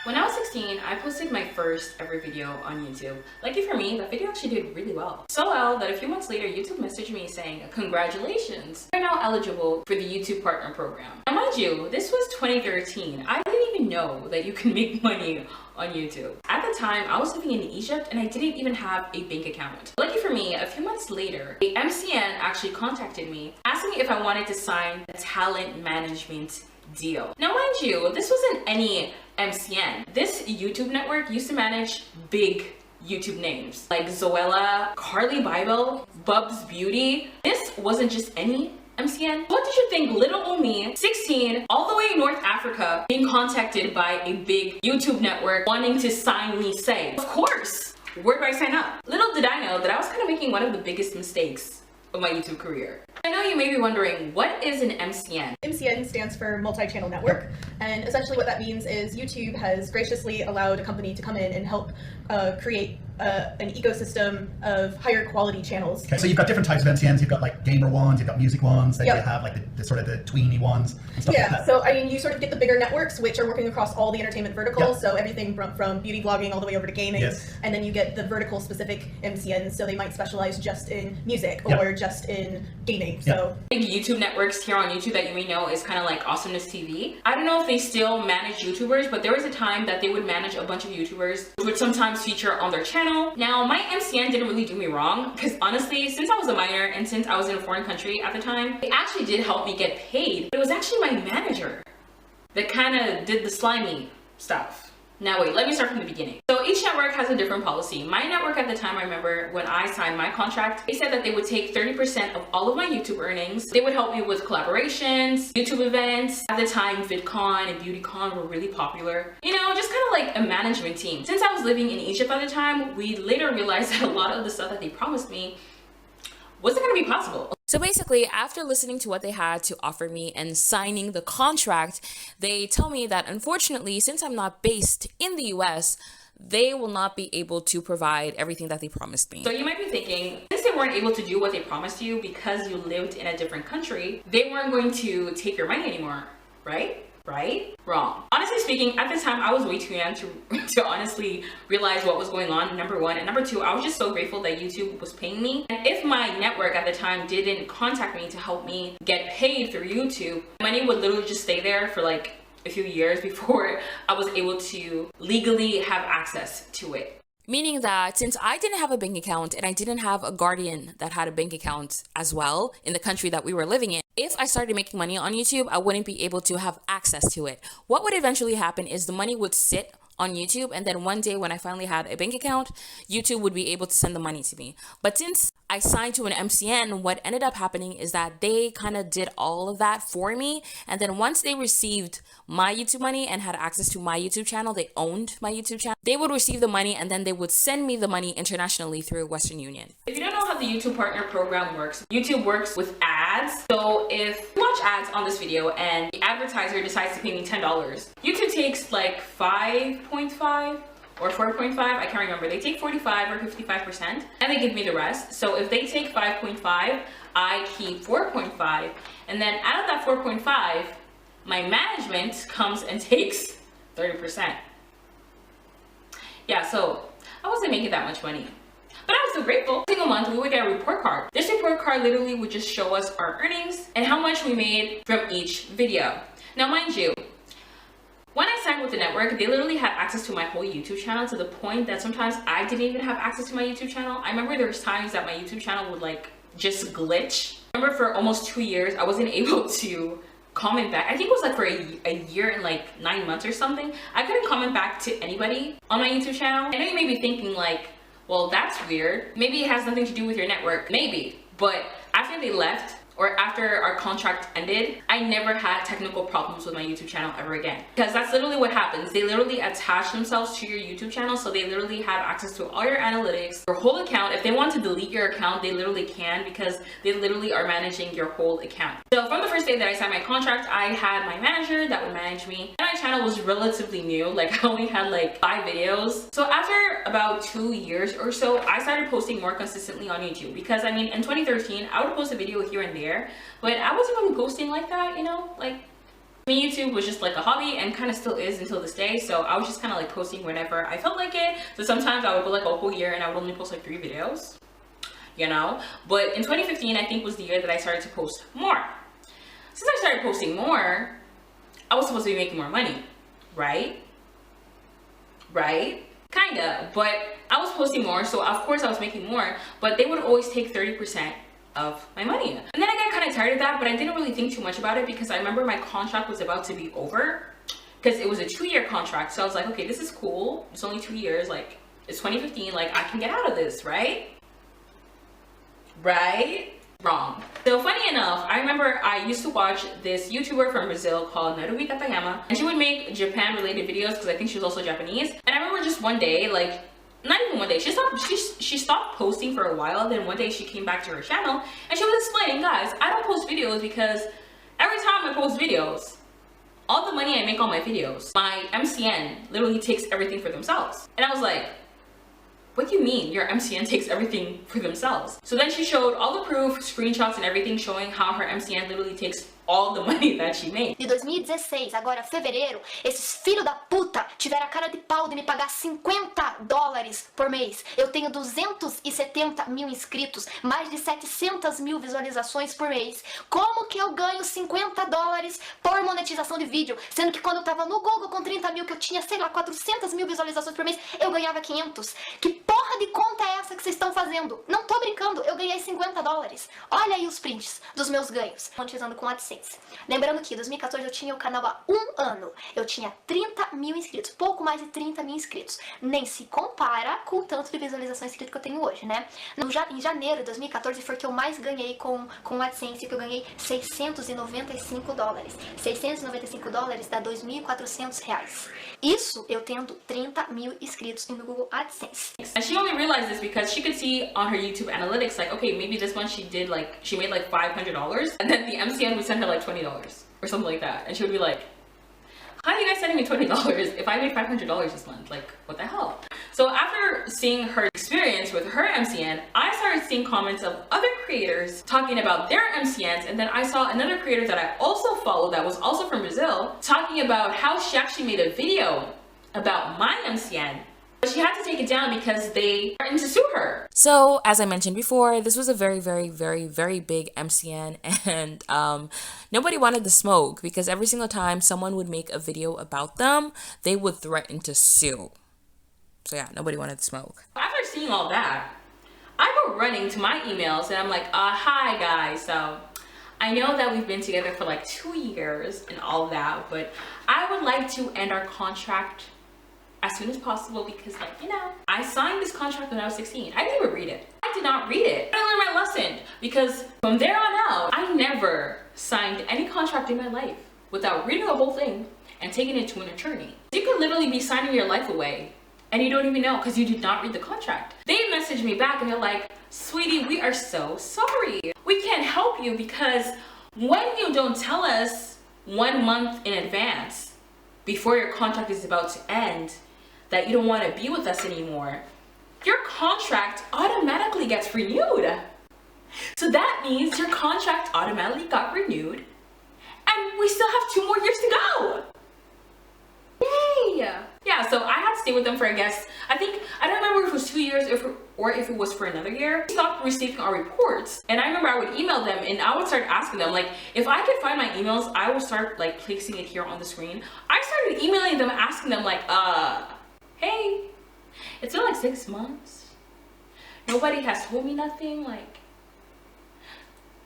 When I was 16, I posted my first ever video on YouTube. Lucky for me, that video actually did really well. So well that a few months later, YouTube messaged me saying, congratulations, you're now eligible for the YouTube Partner Program. Now mind you, this was 2013. I didn't even know that you can make money on YouTube. At the time, I was living in Egypt and I didn't even have a bank account. Lucky for me, a few months later, a MCN actually contacted me, asking me if I wanted to sign a talent management deal. Now mind you, this wasn't any MCN. This YouTube network used to manage big YouTube names like Zoella, Carly Bible, Bub's Beauty. This wasn't just any MCN. What did you think little old me, 16, all the way in North Africa, being contacted by a big YouTube network wanting to sign me say? Of course! Where do I sign up? Little did I know that I was kind of making one of the biggest mistakes of my YouTube career. I know you may be wondering, what is an MCN? MCN stands for multi-channel network, and essentially what that means is YouTube has graciously allowed a company to come in and help create an ecosystem of higher quality channels. Okay, so you've got different types of MCNs. You've got like gamer ones, you've got music ones, then you have like the sort of the tweeny ones and stuff like that. So I mean, you sort of get the bigger networks, which are working across all the entertainment verticals. So everything from beauty vlogging all the way over to gaming. And then you get the vertical specific MCNs. So they might specialize just in music or just in gaming. So big YouTube networks here on YouTube that you may know is kind of like Awesomeness TV. I don't know if they still manage YouTubers, but there was a time that they would manage a bunch of YouTubers, which would sometimes feature on their channel. Now, my MCN didn't really do me wrong, because honestly, since I was a minor and since I was in a foreign country at the time, they actually did help me get paid. But it was actually my manager that kind of did the slimy stuff. Now wait, let me start from the beginning. So each network has a different policy. My network at the time, I remember when I signed my contract, they said that they would take 30% of all of my YouTube earnings. They would help me with collaborations, YouTube events. At the time, VidCon and BeautyCon were really popular. You know, just kind of like a management team. Since I was living in Egypt at the time, we later realized that a lot of the stuff that they promised me wasn't going to be possible. So basically, after listening to what they had to offer me and signing the contract, they tell me that unfortunately, since I'm not based in the US, they will not be able to provide everything that they promised me. So you might be thinking, since they weren't able to do what they promised you because you lived in a different country, they weren't going to take your money anymore, right? Right? Wrong. Honestly speaking, at the time, I was way too young to honestly realize what was going on, number one. And number two, I was just so grateful that YouTube was paying me. And if my network at the time didn't contact me to help me get paid through YouTube, money would literally just stay there for like a few years before I was able to legally have access to it. Meaning that since I didn't have a bank account and I didn't have a guardian that had a bank account as well in the country that we were living in, if I started making money on YouTube, I wouldn't be able to have access to it. What would eventually happen is the money would sit on YouTube, and then one day when I finally had a bank account, YouTube would be able to send the money to me. But since I signed to an MCN, what ended up happening is that they kind of did all of that for me. And then once they received my YouTube money and had access to my YouTube channel, they owned my YouTube channel, they would receive the money and then they would send me the money internationally through Western Union. If you don't know how the YouTube Partner Program works, YouTube works with ads. So if you watch ads on this video and the advertiser decides to pay me $10, YouTube takes like 5.5 or 4.5, I can't remember. They take 45 or 55% and they give me the rest. So if they take 5.5, I keep 4.5, and then out of that 4.5, my management comes and takes 30%. Yeah, so I wasn't making that much money, but I was so grateful. Every single month we would get a report card. This report card literally would just show us our earnings and how much we made from each video. Now mind you, when I signed with the network, they literally had access to my whole YouTube channel to the point that sometimes I didn't even have access to my YouTube channel. I remember there was times that my YouTube channel would like just glitch. I remember for almost 2 years, I wasn't able to comment back. I think it was like for a year and like 9 months or something. I couldn't comment back to anybody on my YouTube channel. I know you may be thinking like, well, that's weird. Maybe it has nothing to do with your network. Maybe. But after they left, or after our contract ended, I never had technical problems with my YouTube channel ever again. Because that's literally what happens. They literally attach themselves to your YouTube channel, so they literally have access to all your analytics, your whole account. If they want to delete your account, they literally can, because they literally are managing your whole account. So from the first day that I signed my contract, I had my manager that would manage me. And my channel was relatively new, like I only had like 5 videos. So after about 2 years or so, I started posting more consistently on YouTube, because I mean, in 2013, I would post a video here and there, but I wasn't really posting like that, you know, like Me, YouTube was just like a hobby and kind of still is until this day. So I was just kind of like posting whenever I felt like it. So sometimes I would go like a whole year and I would only post like 3 videos, you know. But in 2015, I think was the year that I started to post more. Since I started posting more, I was supposed to be making more money, right? Right? Kinda, but I was posting more, so of course I was making more, but they would always take 30% of my money. And then I got kind of tired of that, but I didn't really think too much about it because I remember my contract was about to be over because it was a 2-year contract. So I was like, okay, this is cool. It's only 2 years. Like, it's 2015. Like, I can get out of this, right? Right? Wrong. So funny enough, I remember I used to watch this YouTuber from Brazil called Naruhi Katayama, and she would make Japan related videos because I think she was also Japanese. And I remember just one day, like, not even one day, she stopped posting for a while. Then one day she came back to her channel and she was explaining, guys, I don't post videos because every time I post videos, all the money I make on my videos, my MCN literally takes everything for themselves. And I was like, what do you mean your MCN takes everything for themselves? So then she showed all the proof, screenshots and everything showing how her MCN literally takes all the money that she made. De 2016, agora fevereiro, esses filhos da puta tiveram a cara de pau de me pagar $50 por mês. Eu tenho 270 mil inscritos, mais de 700 mil visualizações por mês. Como que eu ganho $50 por monetização de vídeo? Sendo que quando eu tava no Google com 30 mil, que eu tinha, sei lá, 400 mil visualizações por mês, eu ganhava 500. Que porra de conta é essa que vocês estão fazendo? Não tô brincando, eu ganhei $50. Olha aí os prints dos meus ganhos, monetizando com AdSense. Lembrando que em 2014 eu tinha o canal há 1 ano. Eu tinha 30 mil inscritos, pouco mais de 30 mil inscritos. Nem se compara com o tanto de visualizações inscritas que eu tenho hoje, né? Em janeiro de 2014 foi que eu mais ganhei com AdSense, que eu ganhei $695. $695 dá R$2.400. Isso eu tendo 30 mil inscritos no Google AdSense. And she only realized this because she could see on her YouTube analytics, like, okay, maybe this month she made like $500, and then the MCN would send her like $20 or something like that, and she would be like, how are you guys sending me $20 if I made $500 this month? Like, what the hell? So after seeing her experience with her MCN, I started seeing comments of other creators talking about their MCNs, and then I saw another creator that I also followed that was also from Brazil talking about how she actually made a video about my MCN. But she had to take it down because they threatened to sue her. So, as I mentioned before, this was a very, very, very, very big MCN, and nobody wanted the smoke because every single time someone would make a video about them, they would threaten to sue. So yeah, nobody wanted the smoke. After seeing all that, I go running to my emails and I'm like, hi guys, so I know that we've been together for like 2 years and all that, but I would like to end our contract as soon as possible because, like, you know, I signed this contract when I was 16. I didn't even read it. I did not read it. I learned my lesson because from there on out, I never signed any contract in my life without reading the whole thing and taking it to an attorney. You could literally be signing your life away and you don't even know because you did not read the contract. They messaged me back and they're like, sweetie, we are so sorry. We can't help you because when you don't tell us 1 month in advance before your contract is about to end that you don't want to be with us anymore, your contract automatically gets renewed. So that means your contract automatically got renewed and we still have 2 more years to go. Yay! Yeah, so I had to stay with them for, I guess, I don't remember if it was 2 years or if it was for another year. We stopped receiving our reports, and I remember I would email them and I would start asking them, like, if I could find my emails, I will start like placing it here on the screen. I started emailing them, asking them like, hey, it's been like 6 months. Nobody has told me nothing, like,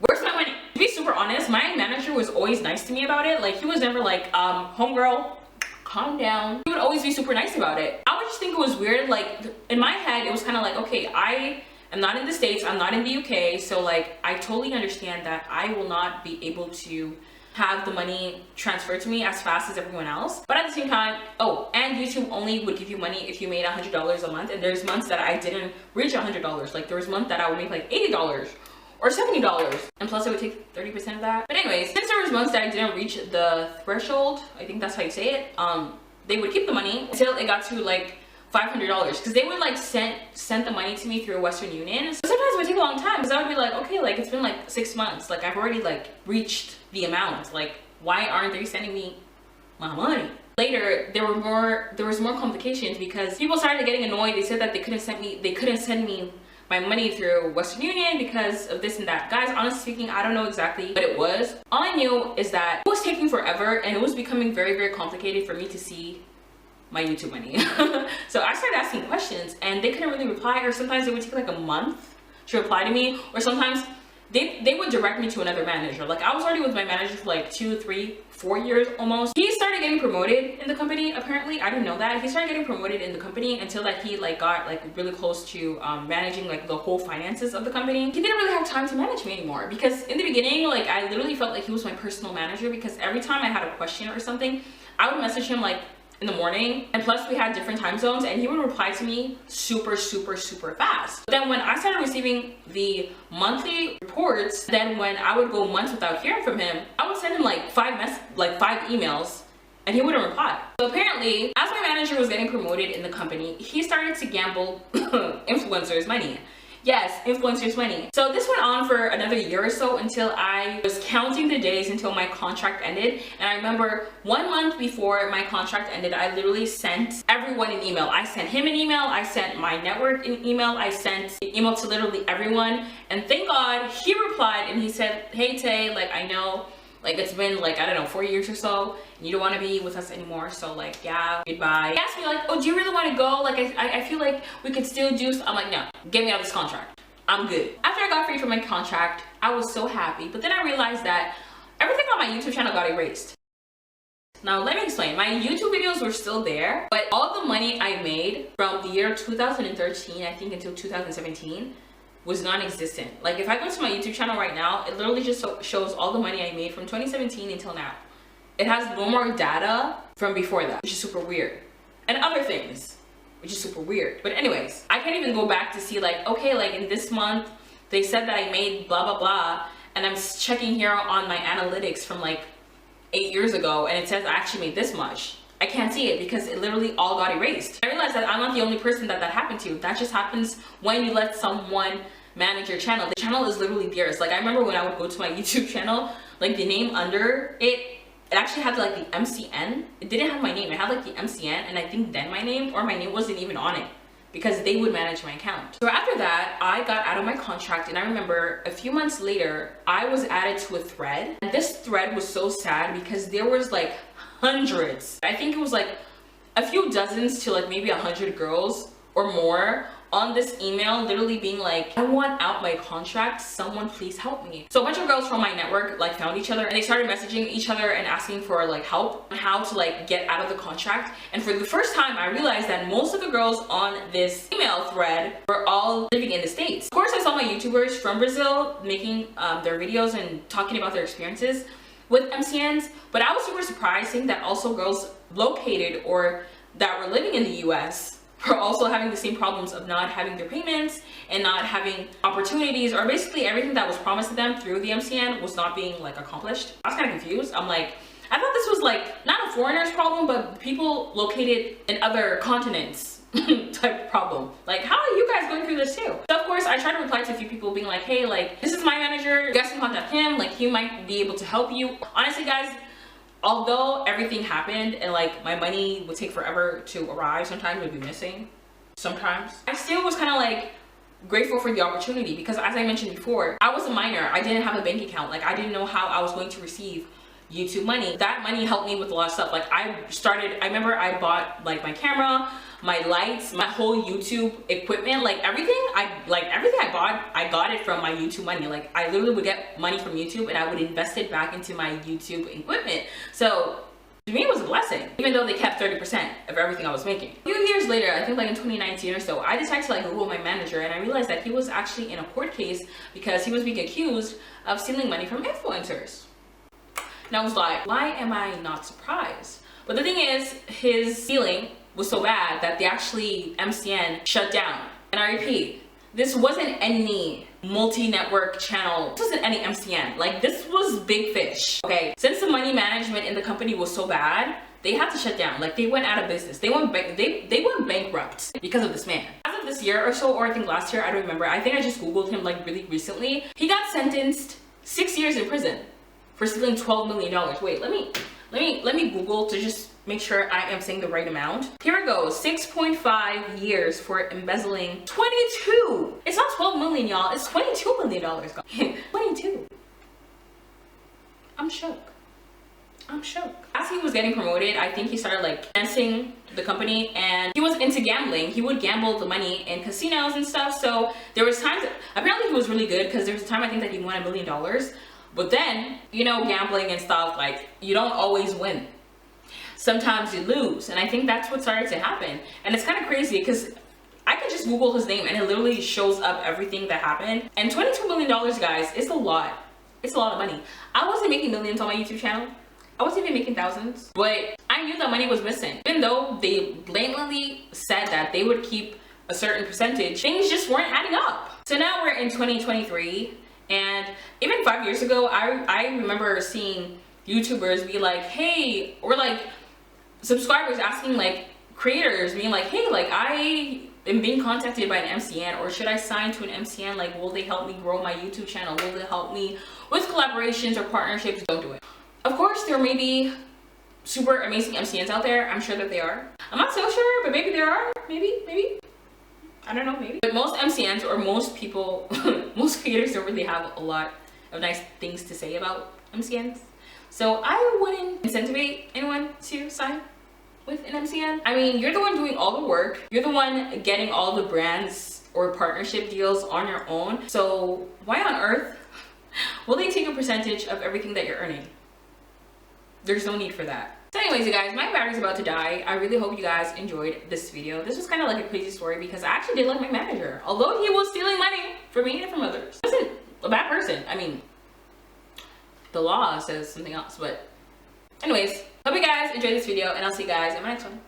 where's my money? To be super honest, my manager was always nice to me about it. Like, he was never like, homegirl, calm down. He would always be super nice about it. I would just think it was weird. Like, in my head, it was kind of like, okay, I am not in the States, I'm not in the UK, so like, I totally understand that I will not be able to have the money transferred to me as fast as everyone else. But at the same time, oh, and YouTube only would give you money if you made $100 a month, and there's months that I didn't reach $100. Like, there was months that I would make like $80 or $70, and plus I would take 30% of that. But anyways, since there was months that I didn't reach the threshold, I think that's how you say it, they would keep the money until it got to like $500, because they would like send the money to me through Western Union. So sometimes it would take a long time because I would be like, okay, like, it's been like 6 months, like, I've already like reached the amount, like, why aren't they sending me my money? Later, there was more complications because people started getting annoyed. They said that they couldn't send me my money through Western Union because of this and that. Guys, honestly speaking, I don't know exactly what it was. All I knew is that it was taking forever and it was becoming very, very complicated for me to see my YouTube money. So I started asking questions and they couldn't really reply, or sometimes it would take like a month to reply to me, or sometimes they would direct me to another manager. Like, I was already with my manager for like 2, 3, 4 years almost. He started getting promoted in the company, apparently. I didn't know that. He started getting promoted in the company until that he like got like really close to managing like the whole finances of the company. He didn't really have time to manage me anymore, because in the beginning, like, I literally felt like he was my personal manager, because every time I had a question or something, I would message him like in the morning, and plus we had different time zones, and he would reply to me super fast. But then when I started receiving the monthly reports, then when I would go months without hearing from him, I would send him like 5 emails and he wouldn't reply. So apparently, as my manager was getting promoted in the company, he started to gamble influencers' money. Yes, influencers' money. So this went on for another year or so until I was counting the days until my contract ended. And I remember 1 month before my contract ended, I literally sent everyone an email. I sent him an email, I sent my network an email, I sent an email to literally everyone. And thank God he replied and he said, "Hey Tay, like, I know like it's been like, I don't know, 4 years or so, and you don't want to be with us anymore, so like, yeah, goodbye." He asked me like, "Oh, do you really want to go? Like, I feel like we could still do." I'm like, "No, get me out of this contract. I'm good." After I got free from my contract, I was so happy, but then I realized that everything on my YouTube channel got erased. Now let me explain. My YouTube videos were still there, but all the money I made from the year 2013, I think, until 2017 was non-existent. Like, if I go to my YouTube channel right now, it literally just shows all the money I made from 2017 until now. It has no more data from before that, which is super weird, and other things, which is super weird. But anyways, I can't even go back to see like, okay, like in this month they said that I made blah blah blah, and I'm checking here on my analytics from like 8 years ago and it says I actually made this much. I can't see it because it literally all got erased. I realized that I'm not the only person that happened to. That just happens when you let someone manage your channel. The channel is literally theirs. Like, I remember when I would go to my YouTube channel, like the name under it actually had like the MCN. It didn't have my name. It had like the MCN, and I think then my name, or my name wasn't even on it, because they would manage my account. So after that, I got out of my contract, and I remember a few months later, I was added to a thread. And this thread was so sad because there was like hundreds. I think it was like a few dozens to like maybe 100 girls or more on this email, literally being like, "I want out my contract, someone please help me." So a bunch of girls from my network like found each other, and they started messaging each other and asking for like help on how to like get out of the contract. And for the first time, I realized that most of the girls on this email thread were all living in the States. Of course, I saw my YouTubers from Brazil making their videos and talking about their experiences with MCNs, but I was super surprised seeing that also girls located or that were living in the US were also having the same problems of not having their payments and not having opportunities, or basically everything that was promised to them through the MCN was not being like accomplished. I was kind of confused. I'm like, I thought this was like not a foreigner's problem, but people located in other continents type problem. Like, how are you guys going through this too? So of course I tried to reply to a few people being like, "Hey, like, this is my manager, you guys can contact him, like he might be able to help you." Honestly guys, although everything happened and like my money would take forever to arrive, sometimes it would be missing, sometimes, I still was kind of like grateful for the opportunity, because as I mentioned before, I was a minor. I didn't have a bank account. Like, I didn't know how I was going to receive YouTube money. That money helped me with a lot of stuff. Like, I remember I bought like my camera, my lights, my whole YouTube equipment, like everything I bought, I got it from my YouTube money. Like, I literally would get money from YouTube and I would invest it back into my YouTube equipment. So to me, it was a blessing, even though they kept 30% of everything I was making. A few years later, I think like in 2019 or so, I decided to like Google my manager, and I realized that he was actually in a court case because he was being accused of stealing money from influencers. And I was like, why am I not surprised? But the thing is, his stealing was so bad that they actually, MCN, shut down. And I repeat, this wasn't any multi-network channel. This wasn't any MCN. Like, this was big fish, okay? Since the money management in the company was so bad, they had to shut down. Like, they went out of business. They went bankrupt because of this man. As of this year or so, or I think last year, I don't remember. I think I just Googled him like really recently. He got sentenced 6 years in prison for stealing $12 million. Wait, let me Google to just make sure I am saying the right amount. Here it goes, 6.5 years for embezzling 22. It's not 12 million, y'all. It's $22 million. 22. I'm shook. I'm shook. As he was getting promoted, I think he started like financing the company, and he was into gambling. He would gamble the money in casinos and stuff. So there was times that, apparently he was really good, because there was a time I think that he won $1 million. But then, you know, gambling and stuff, like, you don't always win. Sometimes you lose. And I think that's what started to happen. And it's kind of crazy because I could just Google his name and it literally shows up everything that happened. And $22 million, guys, it's a lot. It's a lot of money. I wasn't making millions on my YouTube channel. I wasn't even making thousands. But I knew that money was missing. Even though they blatantly said that they would keep a certain percentage, things just weren't adding up. So now we're in 2023. And even 5 years ago, I remember seeing YouTubers be like, hey, or like subscribers asking like creators being like, hey, like I am being contacted by an MCN, or should I sign to an MCN? Like, will they help me grow my YouTube channel? Will they help me with collaborations or partnerships? Don't do it. Of course, there may be super amazing MCNs out there. I'm sure that they are. I'm not so sure, but maybe there are. Maybe. I don't know, maybe. But most MCNs or most people, most creators don't really have a lot of nice things to say about MCNs. So I wouldn't incentivize anyone to sign with an MCN. I mean, you're the one doing all the work. You're the one getting all the brands or partnership deals on your own. So why on earth will they take a percentage of everything that you're earning? There's no need for that. So anyways, you guys, my battery's about to die. I really hope you guys enjoyed this video. This was kind of like a crazy story because I actually did like my manager. Although he was stealing money from me and from others. He wasn't a bad person. I mean, the law says something else, but anyways, hope you guys enjoyed this video, and I'll see you guys in my next one.